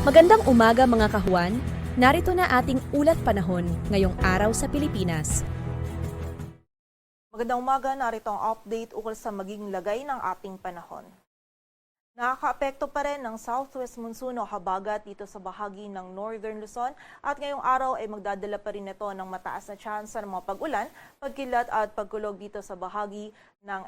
Magandang umaga mga kahuan, narito na ating ulat panahon ngayong araw sa Pilipinas. Magandang umaga, narito ang update ukol sa maging lagay ng ating panahon. Nakakaapekto pa rin ng southwest monsoon o habagat dito sa bahagi ng northern Luzon at ngayong araw ay magdadala pa rin ito ng mataas na tsansa ng mga pag-ulan, pagkilat at pagkulog dito sa bahagi ng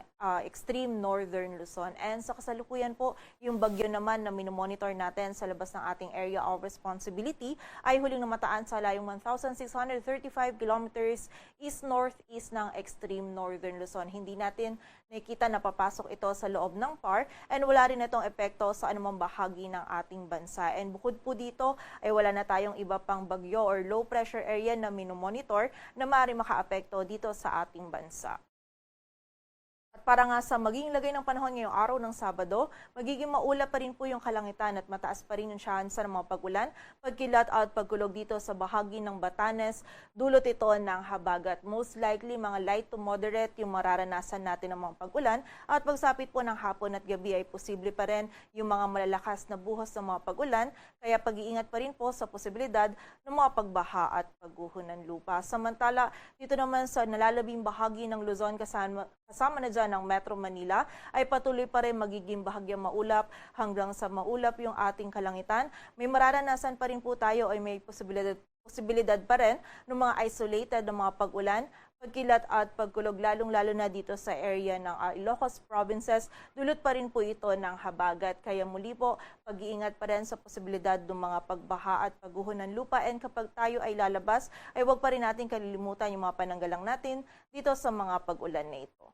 extreme northern Luzon. And sa kasalukuyan po, yung bagyo naman na minomonitor natin sa labas ng ating area of responsibility ay huling namataan sa layong 1,635 kilometers east-northeast ng extreme northern Luzon. Hindi natin nakikita na papasok ito sa loob ng PAR and wala rin itong epekto sa anumang bahagi ng ating bansa. And bukod po dito ay wala na tayong iba pang bagyo or low pressure area na minomonitor na maaaring makaapekto dito sa ating bansa. At para nga sa magiging lagay ng panahon ngayong araw ng Sabado, magiging maulap pa rin po yung kalangitan at mataas pa rin yung tsansa ng mga pag-ulan, pagkilat at pagkulog dito sa bahagi ng Batanes, dulot ito ng habagat. Most likely, mga light to moderate yung mararanasan natin ng mga pag-ulan at pagsapit po ng hapon at gabi ay posible pa rin yung mga malalakas na buhos ng mga pag-ulan, kaya pag-iingat pa rin po sa posibilidad ng mga pagbaha at pagguho ng lupa. Samantala, dito naman sa nalalabing bahagi ng Luzon kasama na dyan ng Metro Manila ay patuloy pa rin magiging bahagyang maulap hanggang sa maulap yung ating kalangitan. May mararanasan pa rin po tayo ay may posibilidad pa rin ng mga isolated na mga pag-ulan, pagkilat at pagkulog lalong-lalo na dito sa area ng Ilocos provinces. Dulot pa rin po ito ng habagat. Kaya muli po, pag-iingat pa rin sa posibilidad ng mga pagbaha at pagguho ng lupa. And kapag tayo ay lalabas, ay huwag pa rin natin kalilimutan yung mga pananggalang natin dito sa mga pag-ulan na ito.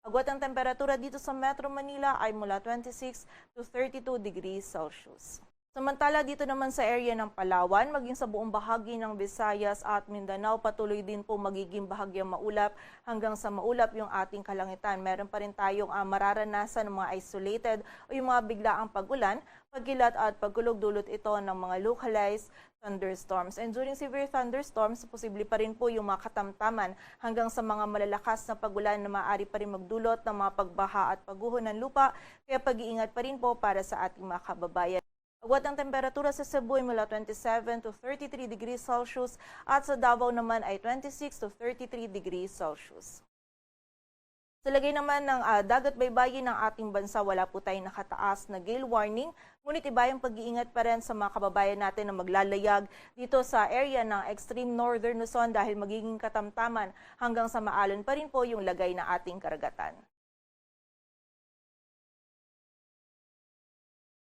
Agwat ang temperatura dito sa Metro Manila ay mula 26 to 32 degrees Celsius. Samantala dito naman sa area ng Palawan, maging sa buong bahagi ng Visayas at Mindanao, patuloy din po magiging bahagyang maulap hanggang sa maulap yung ating kalangitan. Meron pa rin tayong mararanasan ng mga isolated o yung mga biglaang pag-ulan, pagkilat at pagkulog dulot ito ng mga localized thunderstorms. And during severe thunderstorms, posible pa rin po yung mga katamtaman hanggang sa mga malalakas na pag-ulan na maaari pa rin magdulot ng mga pagbaha at pagguho ng lupa. Kaya pag-iingat pa rin po para sa ating mga kababayan. Agwat ang temperatura sa Cebu ay mula 27 to 33 degrees Celsius at sa Davao naman ay 26 to 33 degrees Celsius. Sa lagay naman ng dagat baybayin ng ating bansa, wala po tayong nakataas na gale warning. Ngunit iba yung pag-iingat pa rin sa mga kababayan natin na maglalayag dito sa area ng extreme northern Luzon dahil magiging katamtaman hanggang sa maalon pa rin po yung lagay ng ating karagatan.